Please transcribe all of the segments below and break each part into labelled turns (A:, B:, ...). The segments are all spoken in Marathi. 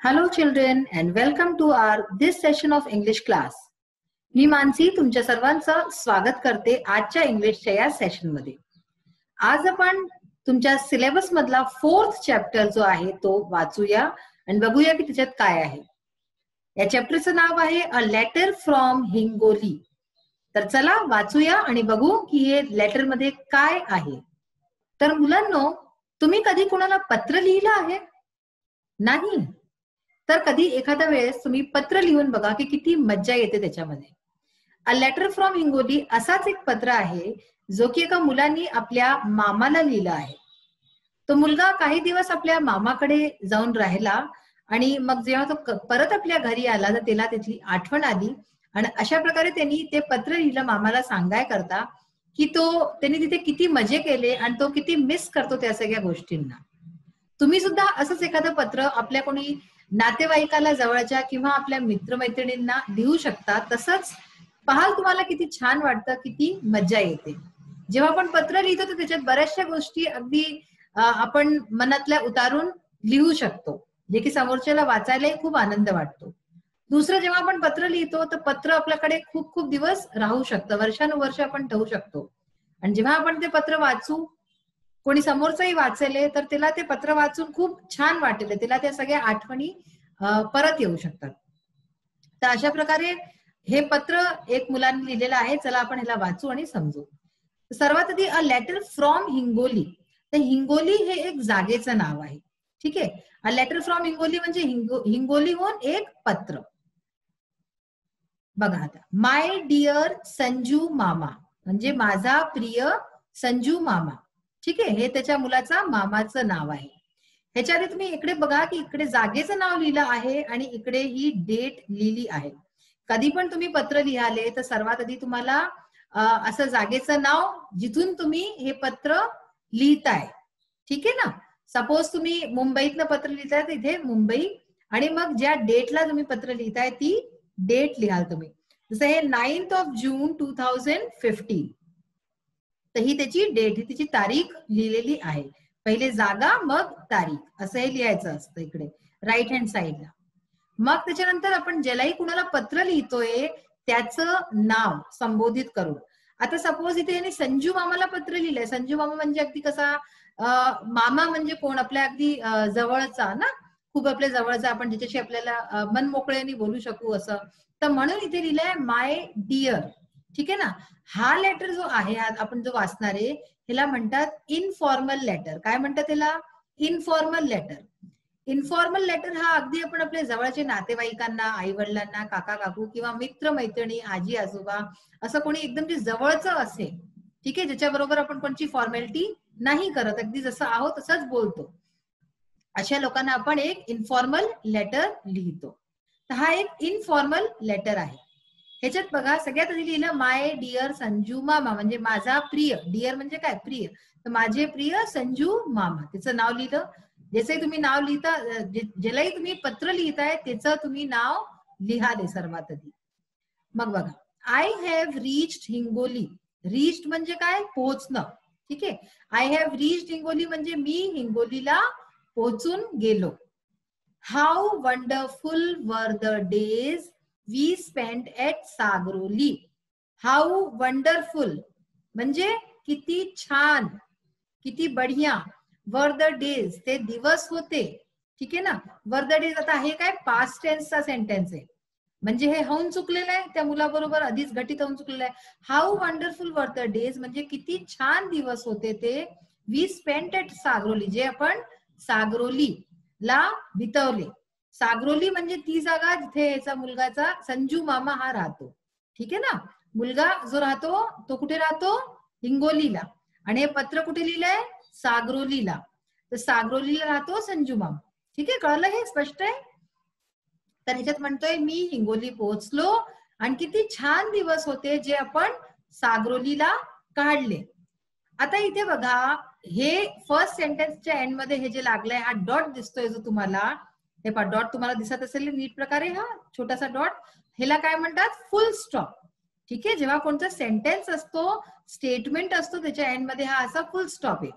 A: Hello children and welcome to our this session of English class. मी मानसी तुमच्या सर्वांचं स्वागत करते आजच्या इंग्लिशच्या या सेशन मध्ये. आज आपण तुमच्या सिलेबस मधला 4th चॅप्टर जो आहे तो वाचूया आणि बघूया की त्याच्यात काय आहे. या चॅप्टरचं नाव आहे अ लेटर फ्रॉम हिंगोली. तर चला वाचूया आणि बघू की हे लेटर मध्ये काय आहे. तर मुलांनो, तुम्ही कधी कोणाला पत्र लिहिलं आहे? नाही तर कधी एखाद्या वेळेस तुम्ही पत्र लिहून बघा की किती मज्जा येते त्याच्यामध्ये. अ लेटर फ्रॉम हिंगोली असाच एक पत्र आहे जो की एका मुलांनी आपल्या मामाला लिहिलं आहे. तो मुलगा काही दिवस आपल्या मामाकडे जाऊन राहिला आणि मग जेव्हा तो परत आपल्या घरी आला तर त्याला त्याची आठवण आली आणि अशा प्रकारे त्यांनी ते पत्र लिहिलं मामाला सांगाय करता की त्यांनी तिथे किती मजे केले आणि तो किती मिस करतो त्या सगळ्या गोष्टींना. तुम्ही सुद्धा असंच एखादं पत्र आपल्या कोणी नातेवाईकाला जवळच्या किंवा आपल्या मित्रमैत्रिणींना लिहू शकता. तसंच पाहाल तुम्हाला किती छान वाटतं, किती मज्जा येते. जेव्हा आपण पत्र लिहितो तर त्याच्यात बऱ्याचशा गोष्टी अगदी आपण मनातल्या उतारून लिहू शकतो, जे की समोरच्याला वाचायलाही खूप आनंद वाटतो. दुसरं, जेव्हा आपण पत्र लिहितो तर पत्र आपल्याकडे खूप खूप दिवस राहू शकतं, वर्षानुवर्ष आपण ठेवू शकतो. आणि जेव्हा आपण ते पत्र वाचू, कोणी समोरचंही वाचले तर त्याला ते पत्र वाचून खूप छान वाटेल, त्याला त्या सगळ्या आठवणी परत येऊ शकतात. तर अशा प्रकारे हे पत्र एक मुलांनी लिहिलेलं आहे. चला आपण ह्याला वाचू आणि समजू. सर्वात आधी अ लेटर फ्रॉम हिंगोली. तर हिंगोली हे एक जागेचं नाव आहे. ठीक आहे. अ लेटर फ्रॉम हिंगोली म्हणजे हिंगोलीहून एक पत्र. बघा आता, माय डिअर संजू मामा म्हणजे माझा प्रिय संजू मामा. ठीक आहे, हे त्याच्या मुलाचा मामाचं नाव आहे. ह्याच्या आधी तुम्ही इकडे बघा की इकडे जागेचं नाव लिहिलं आहे आणि इकडे ही डेट लिहिली आहे. कधी पण तुम्ही पत्र लिहाले तर सर्वात आधी तुम्हाला असं जागेचं नाव जिथून तुम्ही हे पत्र लिहिताय, ठीक आहे ना. सपोज तुम्ही मुंबईतनं पत्र लिहिताय तर इथे मुंबई आणि मग ज्या डेटला तुम्ही पत्र लिहिताय ती डेट लिहाल तुम्ही. जसं हे 9th जून 2015. तर ही त्याची डेट, ही त्याची तारीख लिहिलेली आहे. पहिले जागा मग तारीख असं हे लिहायचं असतं इकडे राईट हँड साईडला. मग त्याच्यानंतर आपण ज्यालाही कुणाला पत्र लिहितोय त्याचं नाव संबोधित करून. आता सपोज इथे यांनी संजू मामाला पत्र लिहिलंय. संजू मामा म्हणजे अगदी कसा मामा म्हणजे कोण, आपल्या अगदी जवळचा ना, खूप आपल्या जवळचा, आपण ज्याच्याशी आपल्याला मन मोकळ्याने बोलू शकू असं. तर म्हणून इथे लिहिलंय माय डिअर. ठीक आहे ना. हा लेटर जो आहे आपण जो वाचणार आहे ह्याला म्हणतात इनफॉर्मल लेटर. काय म्हणतात त्याला? Informal letter. इनफॉर्मल लेटर हा अगदी आपण आपल्या जवळच्या नातेवाईकांना, आई वडिलांना, काका काकू किंवा मित्र मैत्रिणी, आजी आजोबा, असं कोणी एकदम जे जवळचं असेल, ठीक आहे, ज्याच्या बरोबर आपण कोणची फॉर्मॅलिटी नाही करत, अगदी जसं आहोत तसंच बोलतो, अशा लोकांना आपण एक इनफॉर्मल लेटर लिहितो. तर हा एक इनफॉर्मल लेटर आहे. ह्याच्यात बघा सगळ्यात आधी लिहिलं माय डिअर संजू मामा म्हणजे माझा प्रिय. डिअर म्हणजे काय? प्रिय. तर माझे प्रिय संजू मामा, त्याचं नाव लिहिलं. ज्याचंही तुम्ही नाव लिहिता, ज्यालाही तुम्ही पत्र लिहिताय त्याचं तुम्ही नाव लिहाले सर्वात आधी. मग बघा, I have reached Hingoli. Reached म्हणजे काय? पोहोचणं. ठीक आहे. आय हॅव रीच्ड हिंगोली म्हणजे मी हिंगोलीला पोहोचून गेलो. How wonderful were the days we spent at Sagaroli. How wonderful म्हणजे किती छान, किती बढिया. वर द डेज ते दिवस होते. ठीक आहे ना. वर द डेज, आता हे काय पास्ट टेन्सचा सेंटेन्स आहे म्हणजे हे होऊन चुकलेलं आहे, त्या मुलाबरोबर आधीच घटित होऊन चुकलेलं आहे. How wonderful were the days म्हणजे किती छान दिवस होते ते. वी स्पेंट एट सागरोली, जे आपण सागरोली ला बितवले. सागरोली म्हणजे ती जागा जिथे याचा मुलगाचा संजू मामा हा राहतो. ठीक आहे ना. मुलगा जो राहतो तो कुठे राहतो? हिंगोलीला. आणि हे पत्र कुठे लिहिलंय? सागरोलीला. तर सागरोलीला राहतो संजू मामा. ठीक आहे, कळलं? हे स्पष्ट आहे. तर ह्याच्यात म्हणतोय मी हिंगोली पोहोचलो आणि किती छान दिवस होते जे आपण सागरोलीला काढले. आता इथे बघा, हे फर्स्ट सेंटेन्सच्या एंड मध्ये हे जे लागलंय, हा डॉट दिसतोय जो तुम्हाला, हे पहा डॉट तुम्हाला दिसत असेल नीट प्रकारे, हा छोटासा डॉट, ह्याला काय म्हणतात? फुल स्टॉप. ठीक आहे. जेव्हा कोणता सेंटेन्स असतो, स्टेटमेंट असतो, त्याच्या एंड मध्ये हा असा फुल स्टॉप आहे.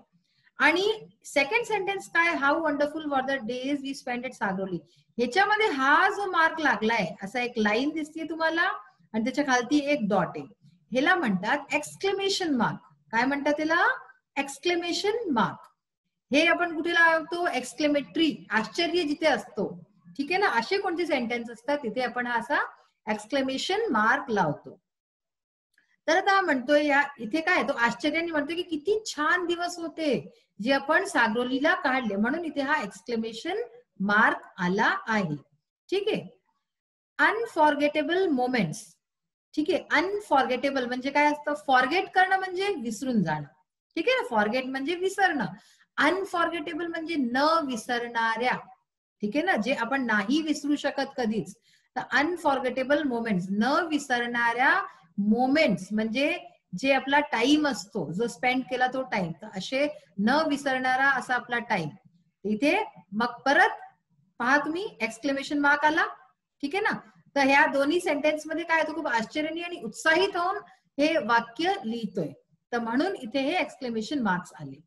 A: आणि सेकंड सेंटेन्स काय, how wonderful for the days we spend at Sagaroli. ह्याच्यामध्ये हा जो मार्क लागलाय, असा एक लाईन दिसते तुम्हाला आणि त्याच्या खालती एक डॉट आहे, ह्याला म्हणतात एक्सक्लेमेशन मार्क. काय म्हणतात त्याला? Exclamation mark. हे आपण कुठे लावतो? एक्सक्लेमेटरी, आश्चर्य जिथे असतो, ठीक आहे ना, असे कोणते सेंटेन्स असतात तिथे आपण हा असा एक्सक्लेमेशन मार्क लावतो. तर आता म्हणतोय या इथे काय, तो आश्चर्याने म्हणतोय की किती छान दिवस होते जे आपण सागरोलीला काढले, म्हणून इथे हा एक्सक्लेमेशन मार्क आला आहे. ठीक आहे. Unforgettable moments. ठीक आहे. अनफॉरगेटेबल म्हणजे काय असतं? फॉरगेट करणं म्हणजे विसरून जाणं. ठीक आहे ना, फॉरगेट म्हणजे विसरणं. अनफॉरगेटेबल म्हणजे न विसरणाऱ्या. ठीक आहे ना, जे आपण नाही विसरू शकत कधीच. तर अनफॉरगेटेबल मोमेंट्स, न विसरणाऱ्या मोमेंट्स म्हणजे जे आपला टाइम असतो, जो स्पेंड केला तो टाइम, तर असे न विसरणारा असा आपला टाइम. इथे मग परत पहा तुम्ही एक्सक्लेमेशन मार्क आला. ठीक आहे ना. तर ह्या दोन्ही सेंटेन्स मध्ये काय, तो खूप आश्चर्याने आणि उत्साहित होऊन हे वाक्य लिहितोय, तर म्हणून इथे हे एक्सक्लेमेशन मार्क्स आले.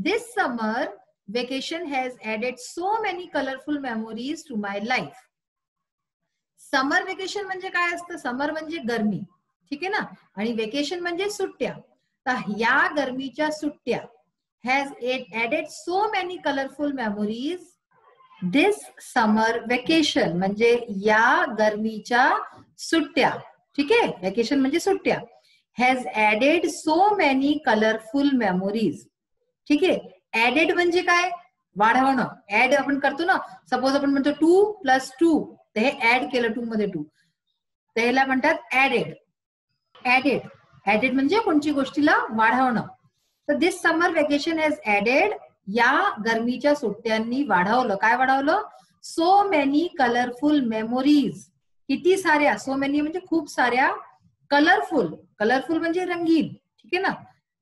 A: This summer vacation has added so many colourful memories to my life. Summer vacation म्हणजे काय असतं? समर म्हणजे गरमी. ठीक आहे ना, आणि वेकेशन म्हणजे सुट्ट्या. तर या गरमीच्या सुट्ट्या has added so many colourful memories. This summer vacation म्हणजे या गरमीच्या सुट्ट्या. ठीक आहे, वेकेशन म्हणजे सुट्ट्या. Has added so many colourful memories. ठीक आहे. ऍडेड म्हणजे काय? वाढवणं. ऍड आपण करतो ना, सपोज आपण म्हणतो 2+2, तर हे ऍड केलं 2 मध्ये 2, त्याला म्हणतात ऍडेड. ऍडेड ऍडेड म्हणजे कोणत्या गोष्टीला वाढवणं. तर दिस समर वेकेशन हॅज ऍडेड, या गरमीच्या सुट्ट्यांनी वाढवलं. काय वाढवलं? So many colourful memories. किती साऱ्या, सो मेनी म्हणजे खूप साऱ्या, कलरफुल, कलरफुल म्हणजे रंगीन. ठीक आहे ना,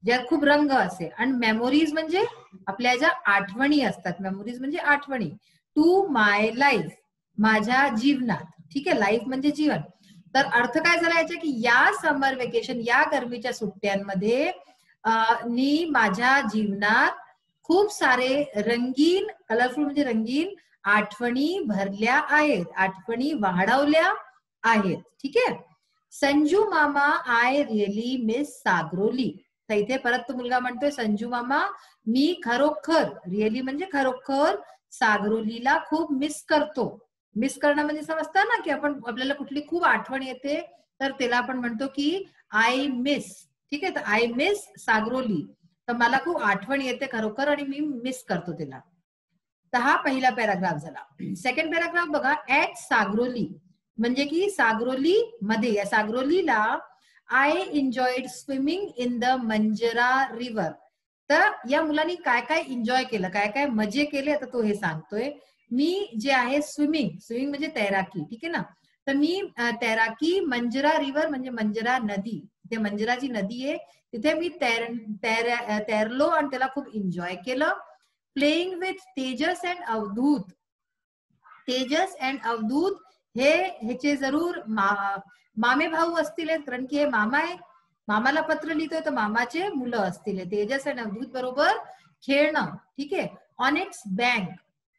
A: ज्यात खूप रंग असेल. आणि मेमोरीज म्हणजे आपल्या ज्या आठवणी असतात, मेमोरीज म्हणजे आठवणी. टू माय लाईफ, माझ्या जीवनात. ठीक आहे, लाईफ म्हणजे जीवन. तर अर्थ काय झाला याच्या, की या समर वेकेशन, या गरमीच्या सुट्ट्यांमध्ये मी माझ्या जीवनात खूप सारे रंगीन, कलरफुल म्हणजे रंगीन आठवणी भरल्या आहेत, आठवणी वाढवल्या आहेत. ठीक आहे. संजू मामा, आय रिअली मिस सागरोली. तर इथे परत तो मुलगा म्हणतोय, संजू मामा, मी खरोखर, रिअली म्हणजे खरोखर, सागरोलीला खूप मिस करतो. मिस करणं म्हणजे समजतं ना, की आपण, आपल्याला कुठली खूप आठवण येते, तर त्याला आपण म्हणतो की आय मिस. ठीक आहे, तर आय मिस सागरोली, तर मला खूप आठवण येते खरोखर आणि मी मिस करतो तिला. तर हा पहिला पॅराग्राफ झाला. सेकंड पॅराग्राफ बघा, ऍट सागरोली म्हणजे की सागरोली मध्ये, या सागरोलीला I enjoyed swimming in the Manjra river. तर या मुलांनी काय काय एन्जॉय केलं, काय काय मजे केले, आता तो हे सांगतोय. मी जे आहे स्विमिंग, स्विमिंग म्हणजे तैराकी. ठीक आहे ना, तर मी तैराकी, मंजरा रिव्हर म्हणजे मंजरा नदी, ते मंजराची नदी आहे, तिथे मी तैरलो आणि त्याला खूप एन्जॉय केलं. Playing with Tejas and Avdhoot. Tejas and Avdhoot हे ह्याचे जरूर मामे भाऊ असतील, कारण की हे मामा आहे, मामाला पत्र लिहितोय, तर मामाचे मुलं असतील. तेजस आणि अवधूत बरोबर खेळणं. ठीक आहे. ऑनेक्स बँक,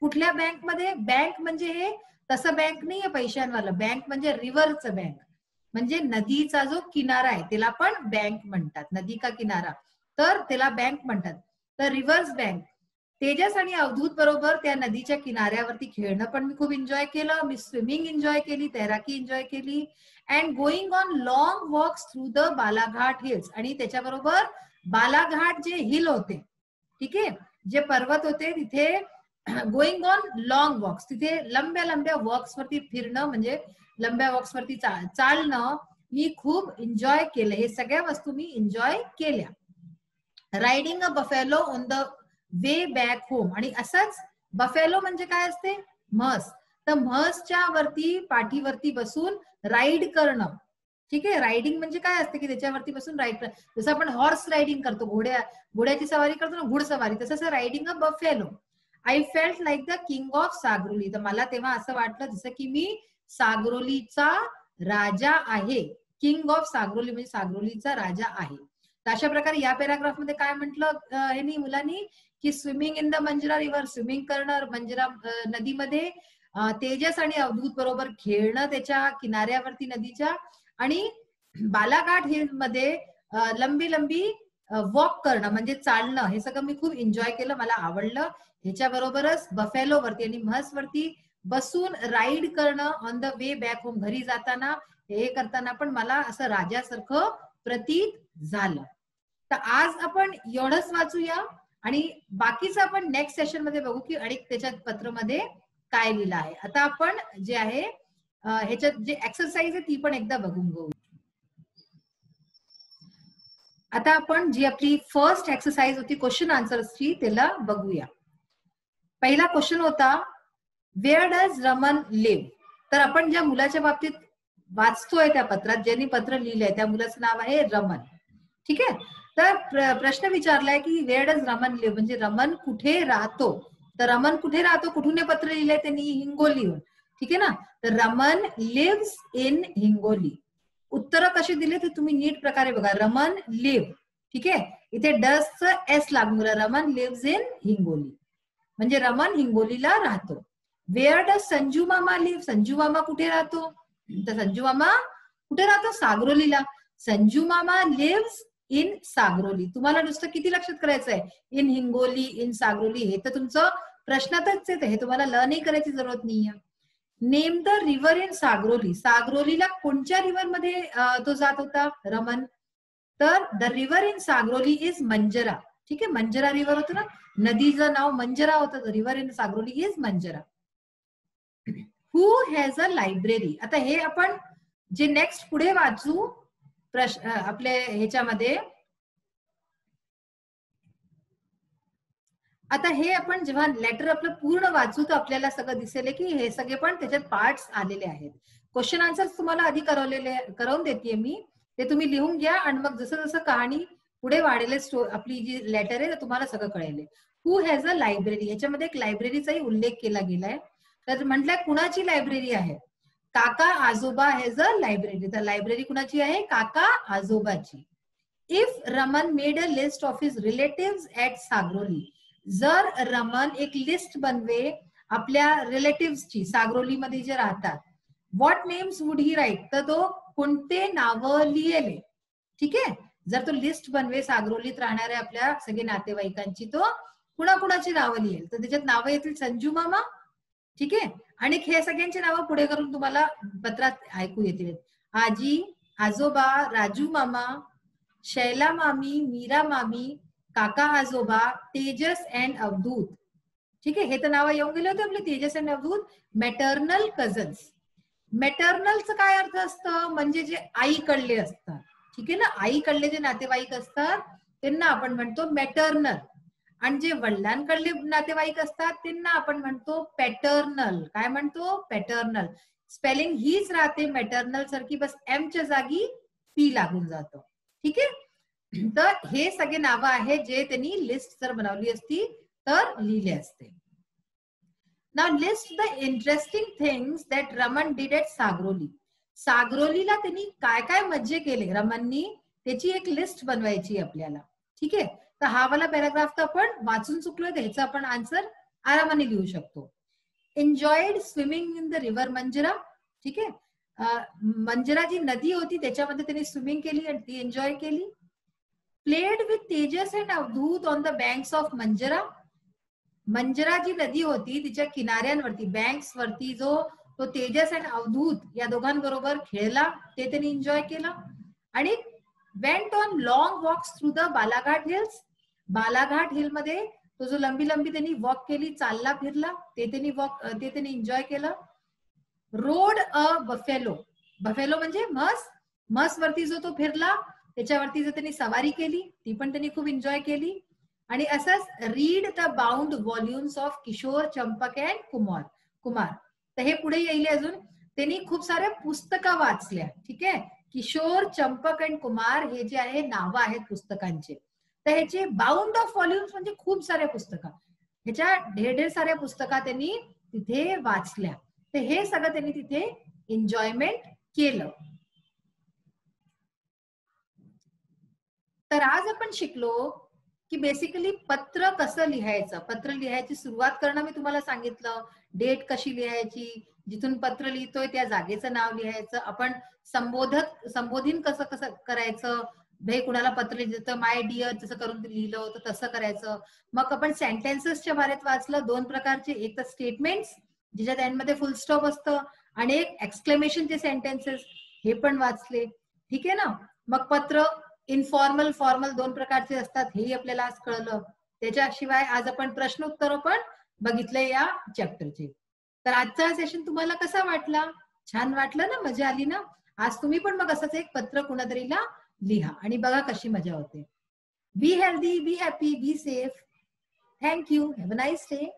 A: कुठल्या बँक मध्ये? बँक म्हणजे हे तसं बँक नाहीये पैशांवाला, बँक म्हणजे रिव्हरचं बँक, म्हणजे नदीचा जो किनारा आहे त्याला पण बँक म्हणतात, नदी का किनारा, तर त्याला बँक म्हणतात. तर रिव्हर्स बँक. तेजस आणि अवधूत बरोबर त्या नदीच्या किनाऱ्यावरती खेळणं पण मी खूप एन्जॉय केलं. मी स्विमिंग एन्जॉय केली, तैराकी एन्जॉय केली. And going on long walks through the Balaghat hills, आणि त्याच्याबरोबर बालाघाट जे हिल होते, ठीक आहे, जे पर्वत होते, तिथे गोईंग ऑन लॉंग वॉक्स, तिथे लंब्या लंब्या वॉक्स वरती फिरणं, म्हणजे लंब्या वॉक्स वरती चालणं मी खूप एन्जॉय केलं. हे सगळ्या वस्तू मी एन्जॉय केल्या. Riding a buffalo on the way back home, आणि असंच बफेलो म्हणजे काय असते? म्हस. तर म्हसच्या वरती, पाठीवरती बसून राईड करणं. ठीक आहे, रायडिंग म्हणजे काय असते, की त्याच्यावरती बसून राईड, जसं आपण हॉर्स रायडिंग करतो, घोड्याची सवारी करतो ना, घोडसवारी, तसंच riding a buffalo. I felt like the king of Sagroli, तर मला तेव्हा असं वाटलं जसं की मी सागरोलीचा राजा आहे. किंग ऑफ सागरोली म्हणजे सागरोलीचा राजा आहे. तर अशा प्रकारे या पॅराग्राफ मध्ये काय म्हटलं ह्यांनी मुलांनी की swimming in the Manjra river, swimming करणं मंजरा नदीमध्ये, तेजस आणि अवधूत बरोबर खेळणं त्याच्या किनाऱ्यावरती नदीच्या, आणि बालाघाट हिल मध्ये लंबी लंबी वॉक करणं म्हणजे चालणं, हे सगळं मी खूप एन्जॉय केलं, मला आवडलं. ह्याच्या बरोबरच बफेलो वरती आणि म्हसवरती बसून राईड करणं on the way back home, घरी जाताना हे करताना पण मला असं राजासारखं प्रतीत झालं. तर आज आपण एवढंच वाचूया आणि बाकीचं आपण नेक्स्ट सेशन मध्ये बघू की आणि त्याच्यात पत्रमध्ये काय लिहिलं आहे. आता आपण जे आहे ह्याच्यात जे एक्सरसाइज आहे ती पण एकदा बघून घेऊ. आता आपण जी आपली फर्स्ट एक्सरसाइज होती क्वेश्चन आन्सर्सची त्याला बघूया. पहिला क्वेश्चन होता वेअर डज रमन लिव्ह. तर आपण ज्या मुलाच्या बाबतीत वाचतोय त्या पत्रात, ज्यांनी पत्र लिहिलंय त्या मुलाचं नाव आहे रमन. ठीक आहे. तर प्रश्न विचारलाय की वेअर डज रमन लिव्ह, म्हणजे रमन कुठे राहतो. तर रमन कुठे राहतो, कुठून हे पत्र लिहिलंय त्यांनी, हिंगोलीहून. ठीक आहे ना. तर रमन लिव्स इन हिंगोली. उत्तर कशी दिली ते तुम्ही नीट प्रकारे बघा. रमन लिव्ह, ठीक आहे, इथे डसचं एस लागून रमन लिव्स इन हिंगोली, म्हणजे रमन हिंगोलीला राहतो. वेअर डज संजू मामा लिव्ह, संजू मामा कुठे राहतो. तर संजू मामा कुठे राहतो, सागरोलीला. संजू मामा लिव्स इन सागरोली. तुम्हाला नुसतं किती लक्षात करायचं आहे, इन हिंगोली, इन सागरोली, हे तर तुमचं प्रश्नातच येतं, हे तुम्हाला लर्नही करायची जरूरत नाहीये. Name the river in Sagroli. सागरोलीला कोणत्या रिव्हर मध्ये तो जात होता रमन. तर the river in Sagroli is Manjra. ठीक आहे, मंजरा रिव्हर होतं ना, नदीचं नाव मंजरा होतं. River in Sagroli is Manjra. Who has a library. आता हे आपण जे नेक्स्ट पुढे वाचू प्रश्न आपल्या ह्याच्यामध्ये, आता हे आपण जेव्हा लेटर आपलं पूर्ण वाचू तर आपल्याला सगळं दिसेल की हे सगळे पण त्याच्यात पार्ट्स आलेले आहेत. क्वेश्चन आन्सर्स तुम्हाला आधी करून देते मी, ते तुम्ही लिहून घ्या आणि मग जसं जसं कहाणी पुढे वाढेल आपली जी लेटर आहे तुम्हाला सगळं कळेल. हु हॅज अ लायब्ररी, ह्याच्यामध्ये एक लायब्ररीचाही उल्लेख केला गेलाय. तर म्हटलंय कुणाची लायब्ररी आहे, काका आजोबा हॅज अ लायब्ररी. तर लायब्ररी कुणाची आहे, काका आजोबाची. If Raman made a list of his relative at Sagroli. जर रमन एक लिस्ट बनवे आपल्या रिलेटिव्हची सागरोलीमध्ये जे राहतात, what names would he write, तर तो कोणते नावं लिहिले. ठीक आहे, जर तो लिस्ट बनवे सागरोलीत राहणाऱ्या आपल्या सगळे नातेवाईकांची, तो कुणाकुणाची नावं लिहेल. तर त्याच्यात नावं येतील संजू मामा. ठीक आहे, आणि हे सगळ्यांची नावं पुढे करून तुम्हाला पत्रात ऐकू येतील. आजी, आजोबा, राजू मामा, शैला मामी, मीरा मामी, काका आजोबा, तेजस अँड अवधूत. ठीक आहे, हे तर नाव येऊन गेले होते आपले, Tejas and Avadhoot. Maternal cousins. मॅटर्नलचं काय अर्थ असतं, म्हणजे जे आईकडले असतात. ठीक आहे ना, आईकडले जे नातेवाईक असतात त्यांना आपण म्हणतो मॅटर्नल, आणि जे वडिलांकडले नातेवाईक असतात त्यांना आपण म्हणतो पॅटर्नल. काय म्हणतो, पॅटर्नल. स्पेलिंग हीच राहते मॅटर्नल सारखी, बस एमच्या जागी पी लागून जातो. ठीक आहे, तर हे सगळे नावं आहेत जे त्यांनी लिस्ट जर बनवली असती तर लिहिले असते. Now list the interesting things that Raman did at Sagroli. सागरोलीला त्यांनी काय काय मज्जे केले रमननी, त्याची एक लिस्ट बनवायची आपल्याला. ठीक आहे, तर हा वाला पॅराग्राफ तर आपण वाचून चुकलोय, त्याचा आपण आन्सर आरामाने लिहू शकतो. Enjoyed swimming in the river Manjra. ठीक आहे, मंजरा जी नदी होती त्याच्यामध्ये त्यांनी स्विमिंग केली आणि ती एन्जॉय केली. Played with Tejas and Avadhoot on the banks of Manjra. Manjra जी नदी होती तिच्या किनाऱ्यांवरती, बँक्स वरती जो तो तेजस आणि अवधूत या दोघांबरोबर खेळला, ते त्यांनी एन्जॉय केला. आणि went on long walks through the Balaghat hills. Balaghat hill मध्ये तो जो लंबी लंबी त्यांनी वॉक केली, चालला फिरला, ते त्यांनी एन्जॉय केलं. रोड अ बफेलो. बफेलो म्हणजे म्हस. म्हस वरती जो तो फिरला, त्याच्यावरती जो त्यांनी सवारी केली, ती पण त्यांनी खूप एन्जॉय केली. आणि असंच read the bound volumes of Kishore Champak and Kumar. तर हे पुढे येईल अजून, त्यांनी खूप साऱ्या पुस्तकं वाचल्या. ठीक आहे, किशोर चंपक अँड कुमार हे जे आहे नावं आहेत पुस्तकांचे. तर ह्याचे बाउंड ऑफ व्हॉल्युम्स म्हणजे खूप साऱ्या पुस्तका, ह्याच्या ढेर साऱ्या पुस्तका त्यांनी तिथे वाचल्या. तर हे सगळं त्यांनी तिथे एन्जॉयमेंट केलं. तर आज आपण शिकलो की बेसिकली पत्र कसं लिहायचं. पत्र लिहायची सुरुवात करणं मी तुम्हाला सांगितलं. डेट कशी लिहायची, जिथून पत्र लिहितोय त्या जागेचं नाव लिहायचं. आपण संबोधन कसं कसं करायचं. भाई कुणाला पत्र लिहिलं माय डिअर जसं करून लिहिलं होतं तसं करायचं. मग आपण सेंटेन्सेसच्या बारेत वाचलं 2 प्रकारचे. एक तर स्टेटमेंट्स ज्याच्यात एंडमध्ये फुल स्टॉप असतं आणि एक एक्सक्लेमेशनचे सेंटेन्सेस हे पण वाचले. ठीक आहे ना. मग पत्र इनफॉर्मल फॉर्मल 2 प्रकारचे असतात हेही आपल्याला आज कळलं. त्याच्याशिवाय आज आपण प्रश्नोत्तर पण बघितले या चॅप्टरचे. तर आजचा सेशन तुम्हाला कसा वाटला? छान वाटलं ना? मजा आली ना? आज तुम्ही पण मग असंच एक पत्र कुणातरीला लिहा आणि बघा कशी मजा होते. Be healthy, be happy, be safe. Thank you. Have a nice day.